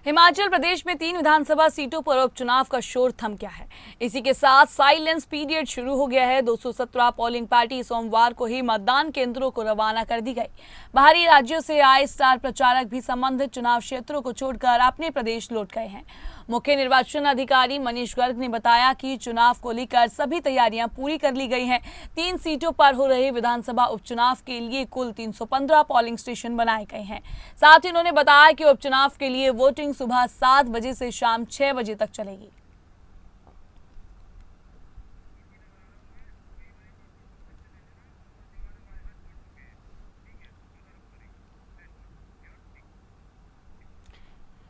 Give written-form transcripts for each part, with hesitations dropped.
हिमाचल प्रदेश में 3 विधानसभा सीटों पर उपचुनाव का शोर थम गया है। इसी के साथ साइलेंस पीरियड शुरू हो गया है। 217 पोलिंग पार्टी सोमवार को ही मतदान केंद्रों को रवाना कर दी गई। बाहरी राज्यों से आए स्टार प्रचारक भी संबंधित चुनाव क्षेत्रों को छोड़कर अपने प्रदेश लौट गए हैं। मुख्य निर्वाचन अधिकारी मनीष गर्ग ने बताया कि चुनाव को लेकर सभी तैयारियां पूरी कर ली गई हैं। 3 सीटों पर हो रहे विधानसभा उपचुनाव के लिए कुल 315 पोलिंग स्टेशन बनाए गए हैं। साथ ही उन्होंने बताया कि उपचुनाव के लिए वोटिंग सुबह 7 बजे से शाम 6 बजे तक चलेगी।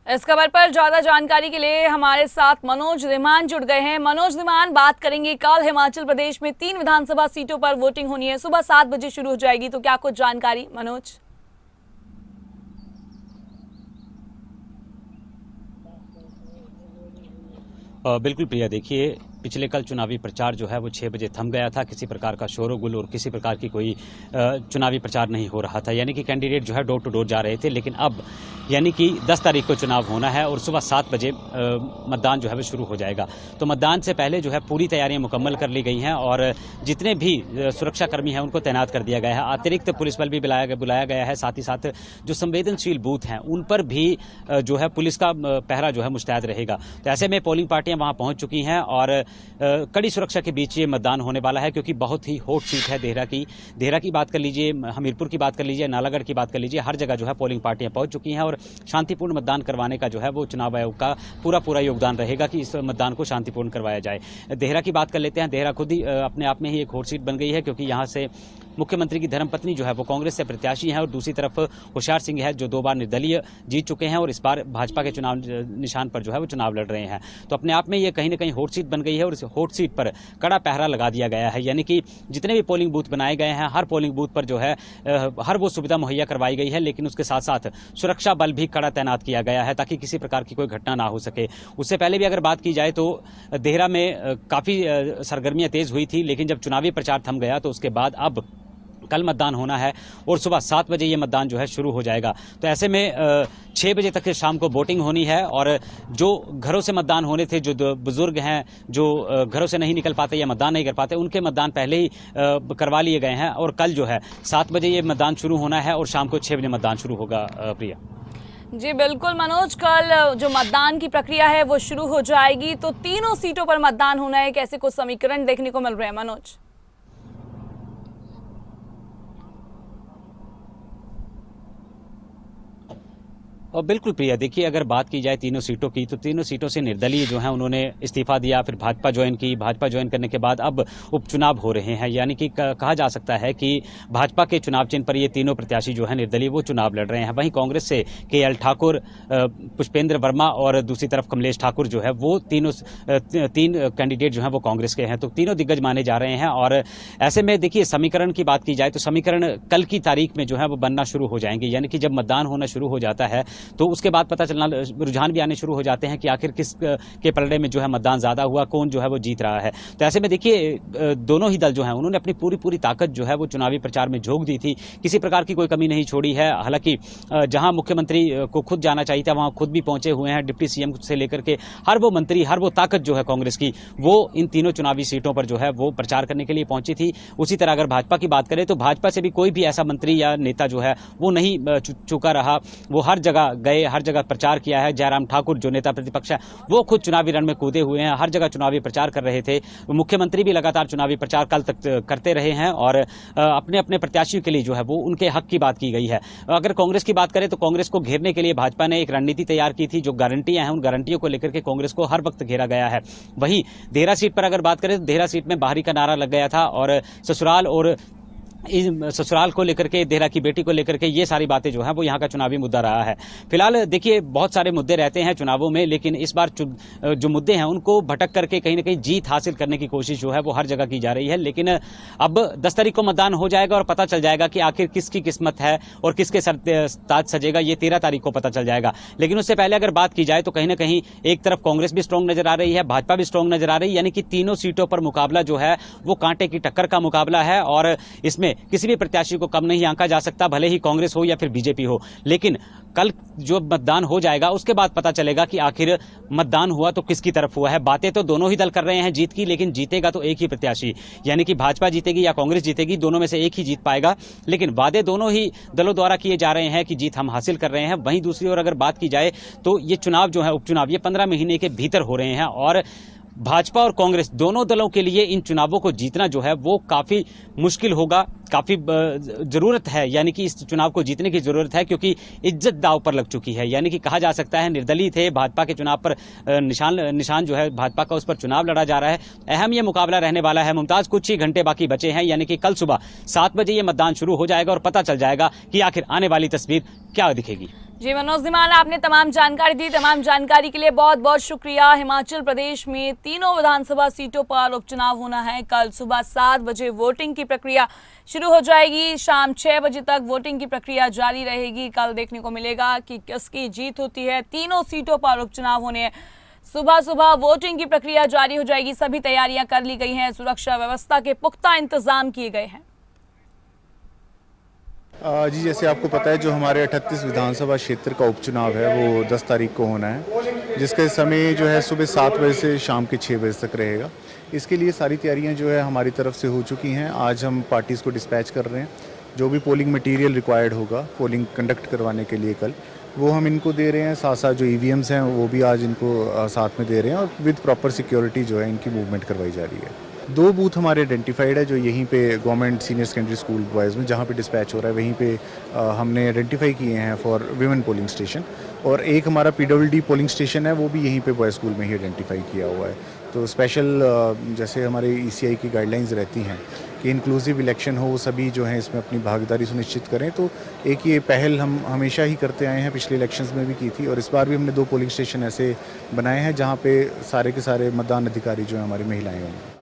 इस खबर पर ज्यादा जानकारी के लिए हमारे साथ मनोज धीमान जुड़ गए हैं। मनोज धीमान, बात करेंगे कल हिमाचल प्रदेश में 3 विधानसभा सीटों पर वोटिंग होनी है, सुबह 7 बजे शुरू हो जाएगी, तो क्या कुछ जानकारी मनोज? बिल्कुल प्रिया, देखिए पिछले कल चुनावी प्रचार जो है वो 6 बजे थम गया था। किसी प्रकार का शोरगुल और किसी प्रकार की कोई चुनावी प्रचार नहीं हो रहा था, यानी कि कैंडिडेट जो है डोर टू डोर जा रहे थे। लेकिन अब यानी कि 10 तारीख को चुनाव होना है और सुबह 7 बजे मतदान जो है वो शुरू हो जाएगा। तो मतदान से पहले जो है पूरी तैयारियां मुकम्मल कर ली गई हैं और जितने भी सुरक्षाकर्मी हैं उनको तैनात कर दिया गया है। अतिरिक्त पुलिस बल भी बुलाया गया है। साथ ही साथ जो संवेदनशील बूथ हैं उन पर भी जो है पुलिस का पहरा जो है मुस्तैद रहेगा। तो ऐसे में पोलिंग पार्टियां वहां पहुंच चुकी हैं और कड़ी सुरक्षा के बीच ये मतदान होने वाला है, क्योंकि बहुत ही हॉट सीट है देहरा की बात कर लीजिए, हमीरपुर की बात कर लीजिए, नालागढ़ की बात कर लीजिए, हर जगह जो है पोलिंग पार्टियां पहुंच चुकी हैं और शांतिपूर्ण मतदान करवाने का जो है वो चुनाव आयोग का पूरा योगदान रहेगा कि इस मतदान को शांतिपूर्ण करवाया जाए। देहरा की बात कर लेते हैं। देहरा खुद ही अपने आप में ही एक हॉट सीट बन गई है, क्योंकि यहाँ से मुख्यमंत्री की धर्मपत्नी जो है वो कांग्रेस से प्रत्याशी हैं और दूसरी तरफ होशियार सिंह है जो 2 बार निर्दलीय जीत चुके हैं और इस बार भाजपा के चुनाव निशान पर जो है वो चुनाव लड़ रहे हैं। तो अपने आप में ये कहीं ना कहीं हॉट सीट बन गई है और इस हॉट सीट पर कड़ा पहरा लगा दिया गया है, यानी कि जितने भी पोलिंग बूथ बनाए गए हैं हर पोलिंग बूथ पर जो है हर वो सुविधा मुहैया करवाई गई है, लेकिन उसके साथ साथ सुरक्षा बल भी कड़ा तैनात किया गया है ताकि किसी प्रकार की कोई घटना ना हो सके। उससे पहले भी अगर बात की जाए तो देहरा में काफ़ी सरगर्मियां तेज हुई थी, लेकिन जब चुनावी प्रचार थम गया तो उसके बाद अब कल मतदान होना है और सुबह 7 बजे ये मतदान जो है शुरू हो जाएगा। तो ऐसे में 6 बजे तक शाम को वोटिंग होनी है और जो घरों से मतदान होने थे, जो बुजुर्ग हैं जो घरों से नहीं निकल पाते या मतदान नहीं कर पाते, उनके मतदान पहले ही करवा लिए गए हैं और कल जो है 7 बजे ये मतदान शुरू होना है और शाम को 6 बजे मतदान शुरू होगा। प्रिया जी बिल्कुल मनोज, कल जो मतदान की प्रक्रिया है वो शुरू हो जाएगी। तो तीनों सीटों पर मतदान होना है, कैसे कुछ समीकरण देखने को मिल रहे हैं मनोज? और बिल्कुल प्रिया, देखिए अगर बात की जाए तीनों सीटों की तो तीनों सीटों से निर्दलीय जो हैं उन्होंने इस्तीफा दिया, फिर भाजपा ज्वाइन की। भाजपा ज्वाइन करने के बाद अब उपचुनाव हो रहे हैं, यानी कि कहा जा सकता है कि भाजपा के चुनाव चिन्ह पर ये तीनों प्रत्याशी जो है निर्दलीय वो चुनाव लड़ रहे हैं। वहीं कांग्रेस से KL ठाकुर, पुष्पेंद्र वर्मा और दूसरी तरफ कमलेश ठाकुर जो है वो तीन कैंडिडेट जो हैं वो कांग्रेस के हैं। तो तीनों दिग्गज माने जा रहे हैं और ऐसे में देखिए समीकरण की बात की जाए तो समीकरण कल की तारीख में जो है वो बनना शुरू हो जाएंगे, यानी कि जब मतदान होना शुरू हो जाता है तो उसके बाद पता चलना, रुझान भी आने शुरू हो जाते हैं कि आखिर किस के पलड़े में जो है मतदान ज्यादा हुआ, कौन जो है वो जीत रहा है। तो ऐसे में देखिए दोनों ही दल जो हैं उन्होंने अपनी पूरी ताकत जो है वो चुनावी प्रचार में झोंक दी थी, किसी प्रकार की कोई कमी नहीं छोड़ी है। हालांकि जहां मुख्यमंत्री को खुद जाना चाहिए था वहां खुद भी पहुंचे हुए हैं। डिप्टी CM से लेकर के हर वो मंत्री, हर वो ताकत जो है कांग्रेस की, वो इन तीनों चुनावी सीटों पर जो है वो प्रचार करने के लिए पहुंची थी। उसी तरह अगर भाजपा की बात करें तो भाजपा से भी कोई भी ऐसा मंत्री या नेता जो है वो नहीं चुका रहा, वो हर जगह गए, हर जगह प्रचार किया है। जयराम ठाकुर जो नेता प्रतिपक्ष है वो खुद चुनावी रण में कूदे हुए हैं, हर जगह चुनावी प्रचार कर रहे थे। मुख्यमंत्री भी लगातार चुनावी प्रचार कल तक करते रहे हैं और अपने अपने प्रत्याशियों के लिए जो है वो उनके हक की बात की गई है। अगर कांग्रेस की बात करें तो कांग्रेस को घेरने के लिए भाजपा ने एक रणनीति तैयार की थी, जो गारंटियां हैं उन गारंटियों को लेकर के कांग्रेस को हर वक्त घेरा गया है। वहीं देहरा सीट पर अगर बात करें तो देहरा सीट में बाहरी का नारा लग गया था और ससुराल को लेकर के, देहरा की बेटी को लेकर के, ये सारी बातें जो है वो यहाँ का चुनावी मुद्दा रहा है। फिलहाल देखिए बहुत सारे मुद्दे रहते हैं चुनावों में, लेकिन इस बार जो मुद्दे हैं उनको भटक करके कहीं ना कहीं जीत हासिल करने की कोशिश जो है वो हर जगह की जा रही है। लेकिन अब 10 तारीख को मतदान हो जाएगा और पता चल जाएगा कि आखिर किसकी किस्मत है और किसके सर ताज सजेगा, ये 13 तारीख को पता चल जाएगा। लेकिन उससे पहले अगर बात की जाए तो कहीं ना कहीं एक तरफ कांग्रेस भी स्ट्रांग नजर आ रही है, भाजपा भी स्ट्रांग नजर आ रही है, यानी कि तीनों सीटों पर मुकाबला जो है वो कांटे की टक्कर का मुकाबला है और इसमें किसी भी प्रत्याशी को कम नहीं आंका जा सकता, भले ही कांग्रेस हो या फिर बीजेपी हो। लेकिन कल जो मतदान हो जाएगा उसके बाद पता चलेगा कि आखिर मतदान हुआ तो किसकी तरफ हुआ है। बातें तो दोनों ही दल कर रहे हैं जीत की, लेकिन जीतेगा तो एक ही प्रत्याशी, यानी कि भाजपा जीतेगी या कांग्रेस जीतेगी, दोनों में से एक ही जीत पाएगा। लेकिन वादे दोनों ही दलों द्वारा किए जा रहे हैं कि जीत हम हासिल कर रहे हैं। वहीं दूसरी ओर अगर बात की जाए तो ये चुनाव जो है, उपचुनाव, ये 15 महीने के भीतर हो रहे हैं और भाजपा और कांग्रेस दोनों दलों के लिए इन चुनावों को जीतना जो है वो काफी मुश्किल होगा, काफी जरूरत है, यानी कि इस चुनाव को जीतने की जरूरत है, क्योंकि इज्जत दांव पर लग चुकी है। यानी कि कहा जा सकता है निर्दलीय थे, भाजपा के चुनाव पर निशान जो है भाजपा का, उस पर चुनाव लड़ा जा रहा है। अहम ये मुकाबला रहने वाला है। मुमताज, कुछ ही घंटे बाकी बचे हैं, यानी कि कल सुबह 7 बजे ये मतदान शुरू हो जाएगा और पता चल जाएगा कि आखिर आने वाली तस्वीर क्या दिखेगी। जी मनोज धीमान, आपने तमाम जानकारी दी। तमाम जानकारी के लिए बहुत बहुत शुक्रिया। हिमाचल प्रदेश में तीनों विधानसभा सीटों पर उपचुनाव होना है। कल सुबह 7 बजे वोटिंग की प्रक्रिया शुरू हो जाएगी। शाम 6 बजे तक वोटिंग की प्रक्रिया जारी रहेगी। कल देखने को मिलेगा कि किसकी जीत होती है। तीनों सीटों पर उपचुनाव होने हैं। सुबह सुबह वोटिंग की प्रक्रिया जारी हो जाएगी। सभी तैयारियां कर ली गई हैं। सुरक्षा व्यवस्था के पुख्ता इंतजाम किए गए हैं। जी, जैसे आपको पता है जो हमारे 38 विधानसभा क्षेत्र का उपचुनाव है वो 10 तारीख को होना है, जिसके समय जो है सुबह 7 बजे से शाम के 6 बजे तक रहेगा। इसके लिए सारी तैयारियां जो है हमारी तरफ से हो चुकी हैं। आज हम पार्टीज़ को डिस्पैच कर रहे हैं। जो भी पोलिंग मटेरियल रिक्वायर्ड होगा पोलिंग कंडक्ट करवाने के लिए कल, वो हम इनको दे रहे हैं। साथ साथ जो EVMs हैं वो भी आज इनको साथ में दे रहे हैं और विद प्रॉपर सिक्योरिटी जो है इनकी मूवमेंट करवाई जा रही है। 2 बूथ हमारे आइडेंटिफाइड है जो यहीं पे government senior secondary school boys में जहाँ पे डिस्पैच हो रहा है वहीं पे हमने आइडेंटिफाई किए हैं फॉर विमेन पोलिंग स्टेशन। और एक हमारा PWD पोलिंग स्टेशन है वो भी यहीं पे बॉयज़ स्कूल में ही आइडेंटिफाई किया हुआ है। तो स्पेशल जैसे हमारे ECI की गाइडलाइंस रहती हैं कि इंक्लूसिव इलेक्शन हो, सभी जो हैं इसमें अपनी भागीदारी सुनिश्चित करें। तो एक ये पहल हम हमेशा ही करते आए हैं, पिछले इलेक्शंस में भी की थी और इस बार भी हमने 2 पोलिंग स्टेशन ऐसे बनाए हैं जहाँ पे सारे के सारे मतदान अधिकारी जो हैं हमारी महिलाएँ होंगी।